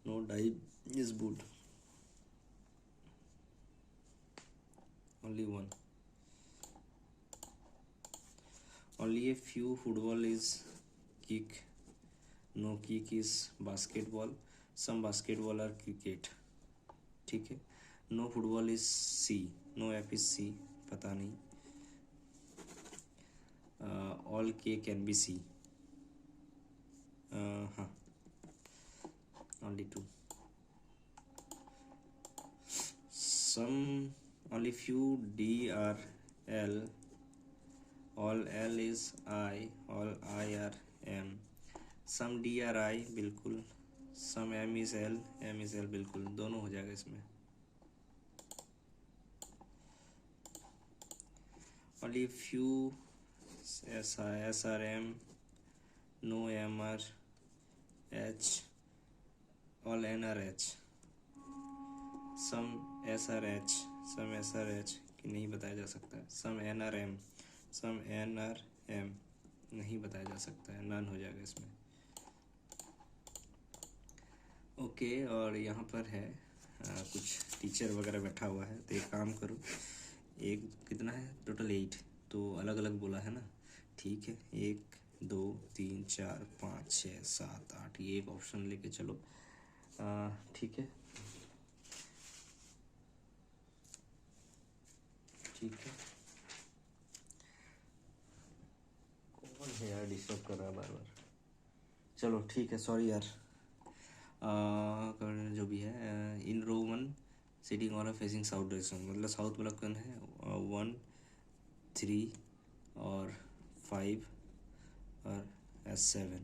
no dive is boot. Only one. Only a few football is kick, no kick is basketball, some basketball are cricket. ठीक है। No football is C, no F is C, पता नहीं। All के can be C. हाँ, only two. Some, only few D are L, all L is I, all I are M. Some D are I, बिल्कुल। Some M is L, M is L, बिल्कुल, दोनों हो जाएगा इसमें। Only few S are M, no M are H, all N are H. Some S are H, some S are H कि नहीं बताया जा सकता है। Some N are M, some N are M नहीं बताया जा सकता है, नन हो जाएगा इसमें। ओके, और यहाँ पर है कुछ टीचर वगैरह बैठा हुआ है, तो एक काम करो, एक कितना है टोटल 8, तो अलग अलग बोला है ना। ठीक है, 1 2 3 4 5 6 7 8, ये एक ऑप्शन लेके चलो। ठीक है, ठीक है। कौन है यार डिस्टर्ब कर रहा है बार बार? चलो ठीक है, सॉरी यार। जो भी है, इन रो 1 sitting on facing south direction, मतलब साउथ वाला कौन है? 1 3 और 5 और 7।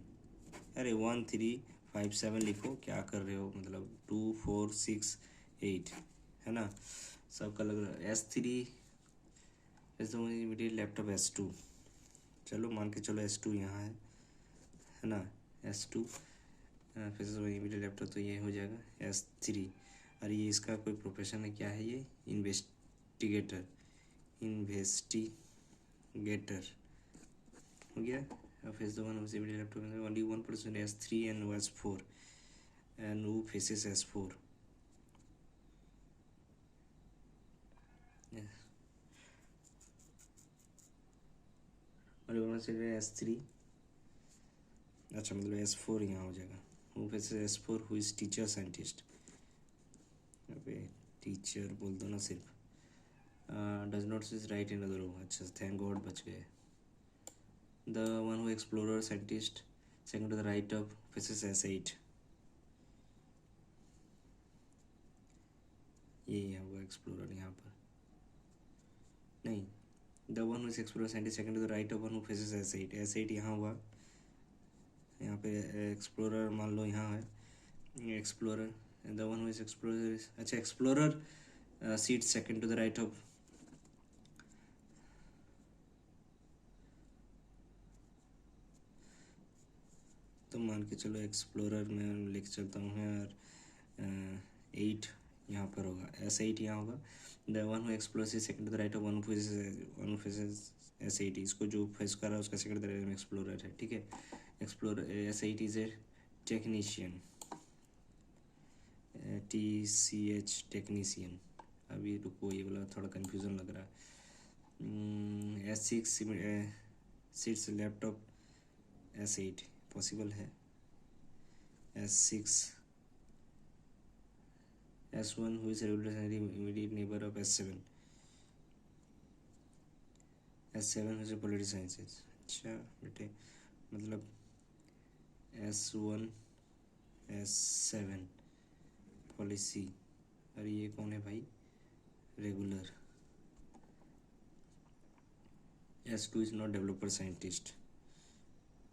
अरे 1 3 5 7 लिखो, क्या कर रहे हो? मतलब 2 4 6 8 है ना, सबका लग रहा है। S3 इमीडिएट लैपटॉप S2, चलो मान के चलो S2 यहाँ है ना, S2 फिर इमीडिएट लैपटॉप, तो ये हो जाएगा S3। और ये इसका कोई प्रोफेशन है, क्या है ये? इन्वेस्टिगेटर, इन्वेस्टिगेटर हो गया। Face the one immediate laptop, only 1% S3 and S4, and who faces S4? और S3, अच्छा मतलब S4 यहाँ हो जाएगा। who faces S4, who is teacher scientist. अबे टीचर बोल दो ना सिर्फ। Does not is right in other row, अच्छा थैंक गॉड बच गए। The one who explorer scientist second to the right of faces S8, ये होगा एक्सप्लोरर यहाँ पर, नहीं। The one who is explorer scientist second to the right of one who faces S8, S8 यहाँ हुआ, यहाँ पे एक्सप्लोरर मान लो यहाँ है, explorer the one who is explorer, अच्छा explorer seat second to the right of, तो मान के चलो एक्सप्लोरर में लिख चलता हूँ यार। 8 यहाँ पर होगा, S8 यहाँ होगा। The one who explorer seat second to the right of one who faces S8, इसको जो फेस कर रहा है उसका सेकंड टू द राइट में एक्सप्लोरर है। ठीक है, explorer S8 is a technician, TCH technician. अभी रुको, ये वाला थोड़ा कन्फ्यूज़न लग रहा है। S6 seats laptop S8 possible है। S6 S1 who is regular immediate neighbour of S7, S7 who is political sciences. अच्छा बेटे, मतलब S1 S7 पॉलिसी, और ये कौन है भाई? Regular. S2 is not developer scientist,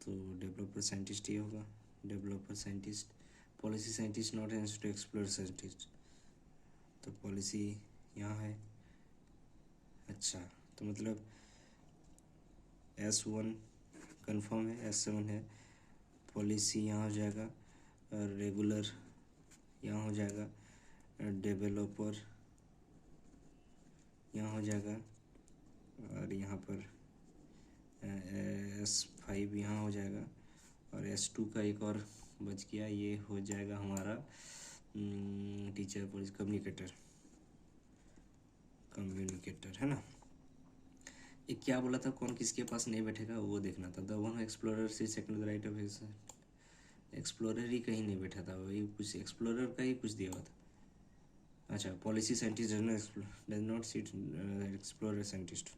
तो डेवलपर साइंटिस्ट ये होगा, developer scientist, policy scientist not institute explore scientist, तो पॉलिसी यहाँ है। अच्छा, तो मतलब S1 कंफर्म है, S7 है, पॉलिसी यहाँ हो जाएगा, और रेगुलर यहाँ हो जाएगा, डेवलपर यहाँ हो जाएगा, और यहाँ पर S5 यहाँ हो जाएगा, और S2 का एक और बच गया, ये हो जाएगा हमारा टीचर पुलिस कम्युनिकेटर, कम्युनिकेटर है ना। ये क्या बोला था, कौन किसके पास नहीं बैठेगा वो देखना था। The one explorer see second the right of his, explorer ही कहीं नहीं बैठा था, वही कुछ एक्सप्लोरर का ही कुछ दिया हुआ था। अच्छा, policy scientist does not seat explorer scientist,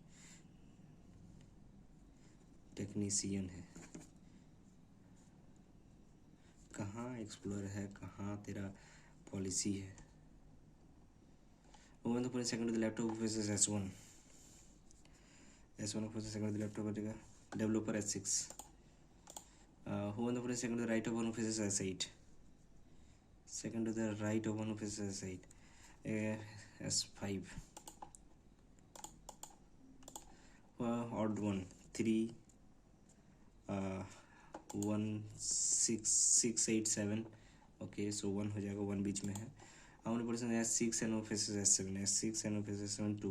technician है। कहाँ एक्सप्लोरर है, कहाँ तेरा पॉलिसी है। वो तो पूरे second the laptop office S1, S1 office second the laptop करेगा, developer S6, who on the first second to the right of one of his S8, second to the right of one of his S8, S5, odd one 3 1 6 6 8 7, okay, सो 1 हो जाएगा, 1 बीच में है। how many person S6 and of his S7, S6 and of his S7 2,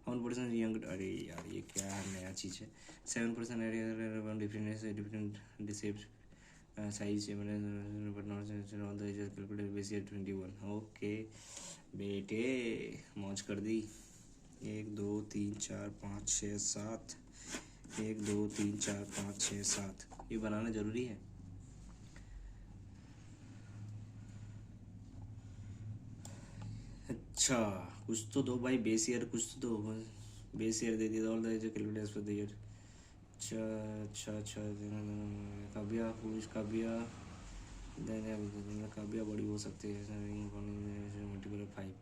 how many person young, अरे यार ये क्या नया चीज़ है। 7% डिफरेंट डिसेप्ट size but not all the ages calculated basis 21। Okay बेटे, मौज कर दी। 1 2 3 4 5 6 7, 1 2 3 4 5 6 7, ये बनाना ज़रूरी है। अच्छा, कुछ तो दो भाई, बेस ईयर कुछ तो दो, बेस ईयर दे दिया, all the age calculated for the year. अच्छा अच्छा अच्छा, काव्या पुलिस, काव्या काव्या बड़ी हो सकती है, मल्टीपल 5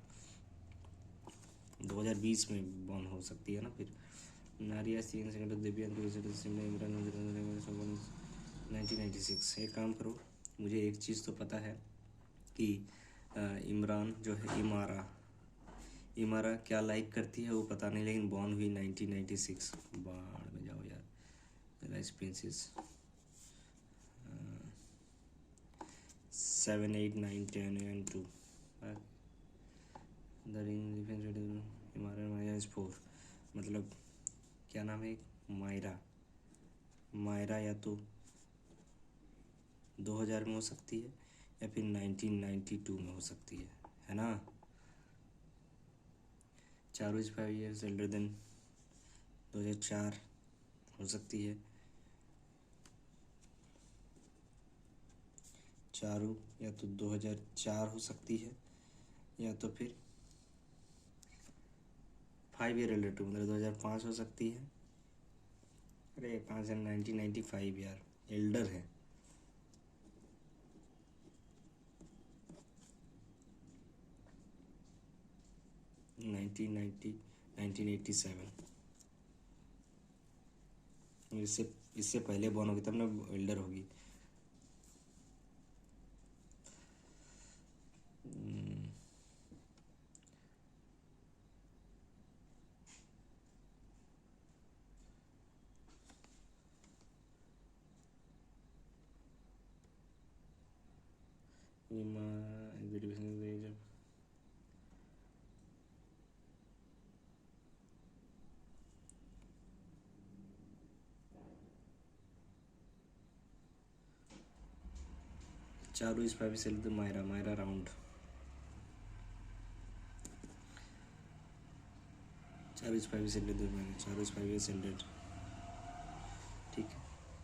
2020 में बॉर्न हो सकती है ना। फिर नारिया सीन सेकंड दिव्यांग इमरान 1996। एक काम करो, मुझे एक चीज़ तो पता है कि इमरान जो है, इमारा क्या लाइक करती है वो पता नहीं, लेकिन बॉर्न हुई 1996। बाढ़ में जाओ यार। Rice princess 7 8 9 10 and 2, the ring defense इमारा मायरा इज 4, मतलब क्या नाम है, मायरा या तो 2000 में हो सकती है या फिर 1992 में हो सकती है ना। Charu is 5 years elder than 2004 हो सकती है। चारू या तो 2004 हो सकती है, या तो फिर 5 year एल्डर टू, मतलब 2005 हो सकती है। अरे 5 1995 यार, एल्डर है। नाइनटीन 1987, इससे पहले बॉर्न होगी तब ना एल्डर होगी। चारू इज 5 सेल मायरा राउंड, चारू इज 5 सेल चारू इज 5 years एल्डर, ठीक है।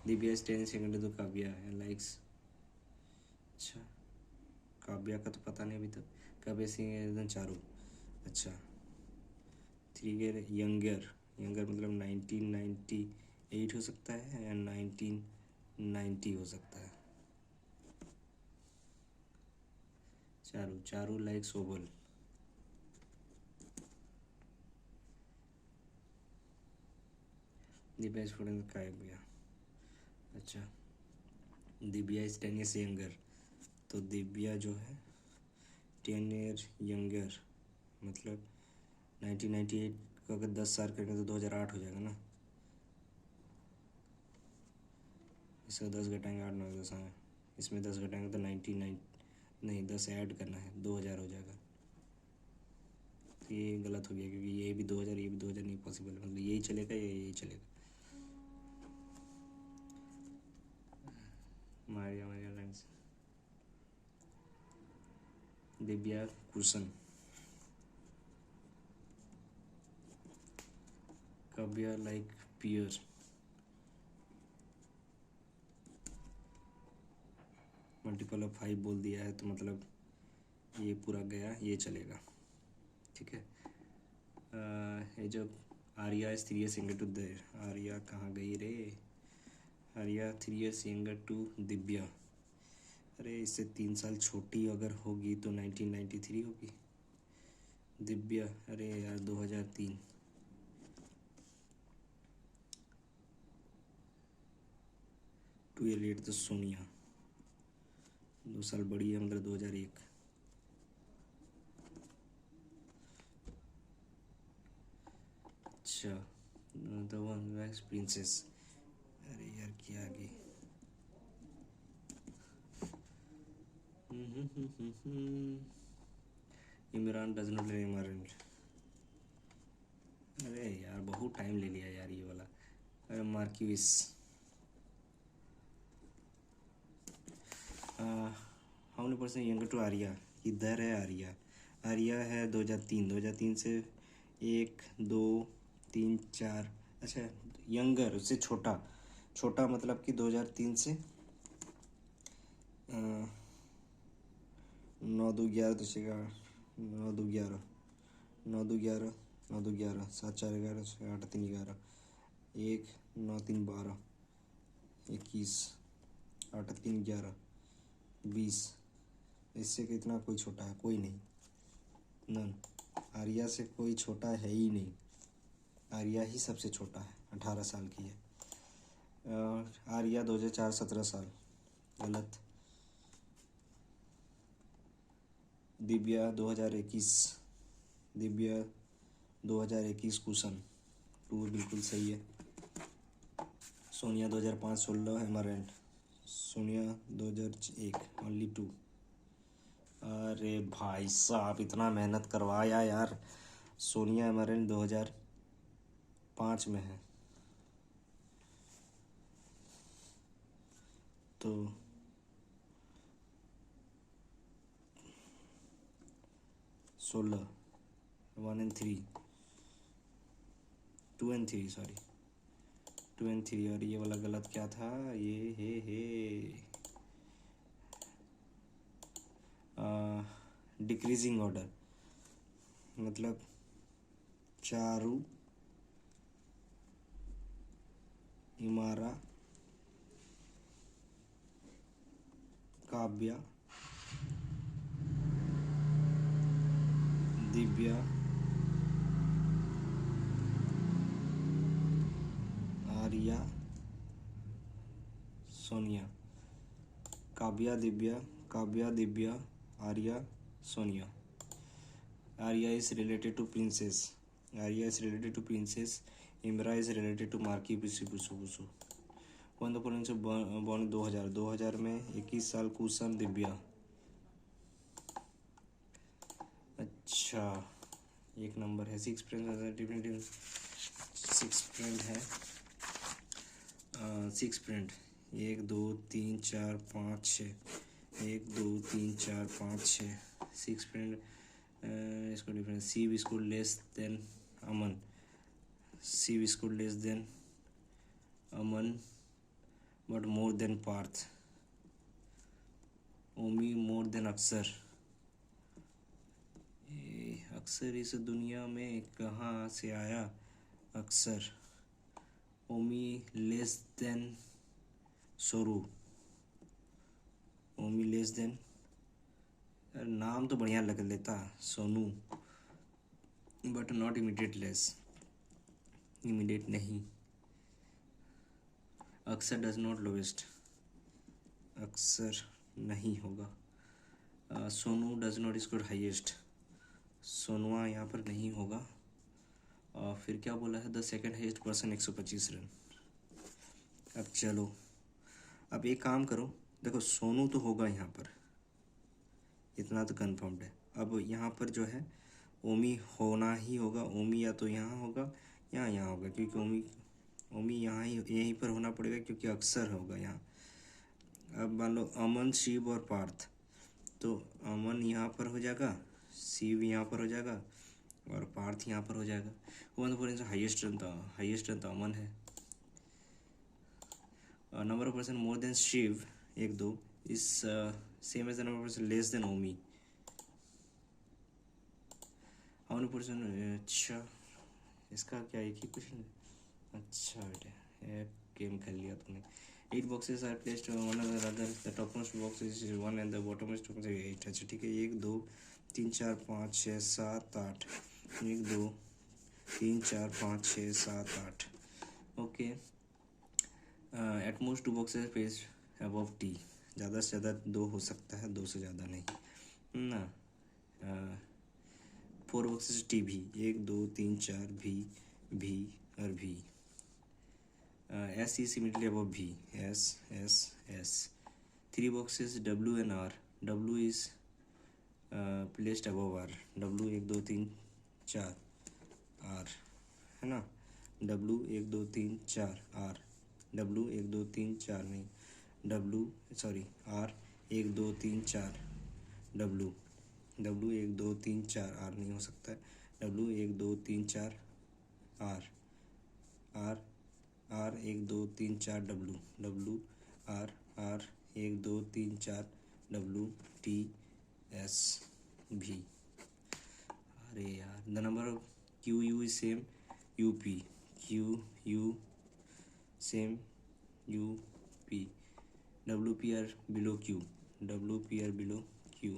दिव्या इज 10 सेकंड तो काव्या है लाइक्स। अच्छा, काव्या का तो पता नहीं अभी तक, काव्या सिंह चारू। अच्छा, 3 year यंगर मतलब 1998 हो सकता है या 1990 हो सकता है। Charu likes Oval, Divya is 14 Kavya. अच्छा, दिव्या इज 10 ईयर्स यंगर, तो दिव्या जो है 10 ईयर यंगर, मतलब 1998 का अगर 10 साल करेंगे तो 2008 हो जाएगा ना। इसका 10 घटाएंगे 8 9 10, हाँ इसमें 10 घटाएंगे तो 99, नहीं 10 ऐड करना है 2000 हो जाएगा। तो ये गलत हो गया क्योंकि ये भी 2000 ये भी 2000 नहीं पॉसिबल, मतलब यही चलेगा या यही चलेगा। Maria Maria lines. Divya cushion, Kavya like pear, multiple of 5 बोल दिया है तो मतलब ये पूरा गया, ये चलेगा, ठीक है। ये जो Arya is 3 years younger to their, Arya कहाँ गई रे, Arya 3 years younger to Divya, अरे इससे 3 साल छोटी अगर होगी तो 1993 होगी। दिव्या अरे यार 2003, 2 ईयर लेट तो सोनिया 2 साल बड़ी है, मतलब 2001। अच्छा, द वन वैक्स प्रिंसेस, अरे यार क्या आगे। Imran does not live Imran, अरे यार बहुत टाइम ले लिया यार ये वाला। अरे Marcus, how many person younger to Arya, इधर है आर्या, आर्या है 2003, 2003 से 1 2 3 4, अच्छा यंगर उससे छोटा, छोटा मतलब कि 2003 से 9 2 11 तो छः 9 2 11 9 2 11 9 2 11 7 4 11 8 3 11 1 9 3 12 21 8 3 11 20, इससे कितना कोई छोटा है, कोई नहीं, नन, आर्या से कोई छोटा है ही नहीं, आर्या ही सबसे छोटा है, 18 साल की है। आर्या 2004 17 साल, गलत। दिव्या 2021, दिव्या 2021 कुशन 2 बिल्कुल सही है। सोनिया 2005 16 एमरेंट, सोनिया 2001 ओनली 2। अरे भाई साहब इतना मेहनत करवाया यार, सोनिया एमरेंट 2005 में है, तो 16 1 and 3 2 and 3 सॉरी 2 and 3, और ये वाला गलत क्या था, ये हे डिक्रीजिंग ऑर्डर, मतलब Charu Imara Kavya Divya Arya Sonia, Kavya Divya Arya Sonia. Arya is related to princess, Arya is related to princess, Imara is related to मार्की पुसु पुसु पुसु। वन द प्रिंस बॉर्न 2000 में 21 साल कुशन दिव्या। अच्छा एक नंबर है, 6 फ्रेंड डिफरेंट 6 फ्रेंड है, 6 फ्रेंड 1 2 3 4 5 6 1 2 3 4 5 6 6 फ्रेंड। इसको difference, C V school less than Aman, C V school less than Aman but more than Parth, Omi more than Akshar, Akshar इस दुनिया में कहाँ से आया अक्सर, ओमी लेस देन सोरू, ओमी लेस देन, नाम तो बढ़िया लग लेता Sonu, but not immediate less, immediate नहीं, Akshar does not lowest, Akshar नहीं होगा। Sonu does not score highest, सोनुआ यहाँ पर नहीं होगा। फिर क्या बोला है, the second highest person 125 run. अब चलो, अब एक काम करो, देखो सोनू तो होगा यहाँ पर, इतना तो कन्फर्म्ड है। अब यहाँ पर जो है ओमी होना ही होगा, ओमी या तो यहाँ होगा या यहाँ होगा, क्योंकि ओमी ओमी यहाँ ही यहीं पर होना पड़ेगा क्योंकि अक्सर होगा यहाँ। अब मान लो अमन, शिव और पार्थ, तो अमन यहाँ पर हो जाएगा, शिव यहाँ पर हो जाएगा और पार्थ यहाँ पर हो जाएगा। वन फॉर हाईएस्ट रन तो अमन है। Number of person more than Shiv 1-2 is same as the number of person less than Omi. How many person, अच्छा इसका क्या एक ही क्वेश्चन है। अच्छा बेटे गेम खेल लिया तुमने। 8 boxes are placed one another, the topmost box is 1 and the bottommost box is 8। अच्छा ठीक है, 1 2 3 4 5 6 7 8, 1 2 3 4 5 6 7 8। Okay, at most 2 boxes placed above T, ज़्यादा से ज़्यादा 2 हो सकता है, 2 से ज़्यादा नहीं ना। 4 boxes टी भी, 1 2 3 4 भी और भी। S is immediately above V, S। 3 boxes W and R, W is placed above R, W 1 2 3 4 R है ना, W 1 2 3 4 R, W 1 2 3 4 नहीं, W sorry R 1 2 3 4 W 1 2 3 4 R नहीं हो सकता है, W 1 2 3 4 R 1 2 3 4 W R 1 2 3 4 W T S V। अरे यार, the number of Q U is same U P, Q U same U P, W P are below Q, W P are below Q।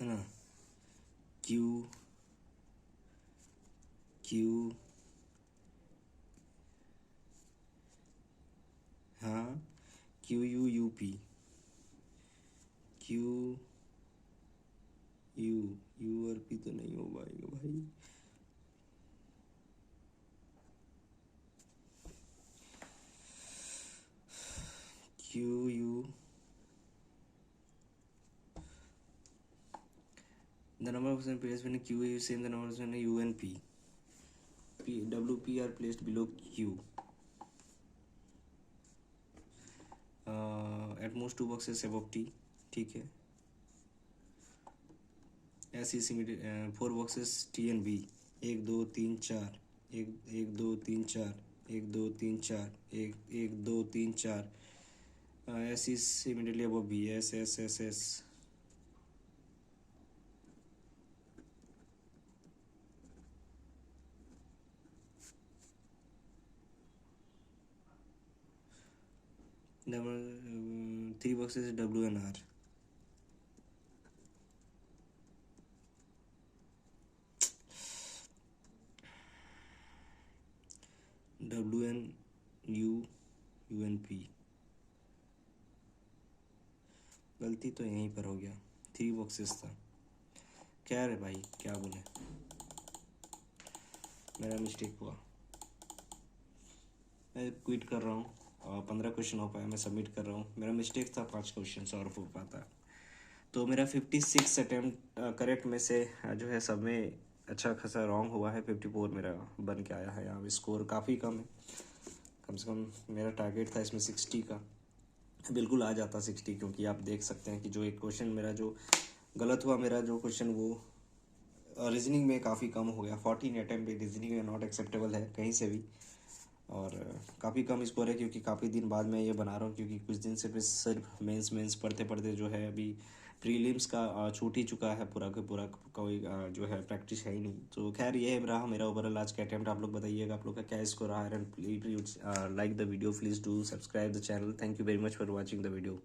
है ना, Q हाँ, Q U U P, Q U और P तो नहीं हो पाएगा भाई। Q U, the number of person placed when Q is same the number of person U and P, W P are placed below Q। At most 2 boxes above T, ठीक है। S is immediate 4 boxes T and B, 1 2 3 4 1 2 3 4 1 2 3 4 1 2 3 4। S is immediately above B, S। Number 3 boxes W and R, W and U and P। गलती तो यहीं पर हो गया, 3 boxes था। क्या रे भाई, क्या बोले, मेरा मिस्टेक हुआ, मैं क्विट कर रहा हूँ। 15 क्वेश्चन हो पाया, मैं सबमिट कर रहा हूँ, मेरा मिस्टेक था 5 क्वेश्चन और हो पाता। तो मेरा 56 अटैम्प्ट करेक्ट में से जो है सब में अच्छा खासा रॉन्ग हुआ है। 54 मेरा बन के आया है, यहाँ स्कोर काफ़ी कम है, कम से कम मेरा टारगेट था इसमें 60 का, बिल्कुल आ जाता 60, क्योंकि आप देख सकते हैं कि जो एक क्वेश्चन मेरा जो गलत हुआ, मेरा जो क्वेश्चन वो रीजनिंग में काफ़ी कम हो गया। 14 अटैम्प्ट रीजनिंग में नॉट एक्सेप्टेबल है कहीं से भी, और काफ़ी कम स्कोर है क्योंकि काफ़ी दिन बाद मैं ये बना रहा हूँ, क्योंकि कुछ दिन से सिर्फ मेंस पढ़ते पढ़ते जो है अभी प्रीलिम्स का छूट ही चुका है, पूरा का पूरा कोई जो है प्रैक्टिस है ही नहीं। तो खैर ये रहा मेरा ओवरऑल आज का अटैम्प्ट। आप लोग बताइएगा आप लोग का क्या स्कोर रहा है, and please like the video, please do subscribe the channel. Thank you very much for watching the video.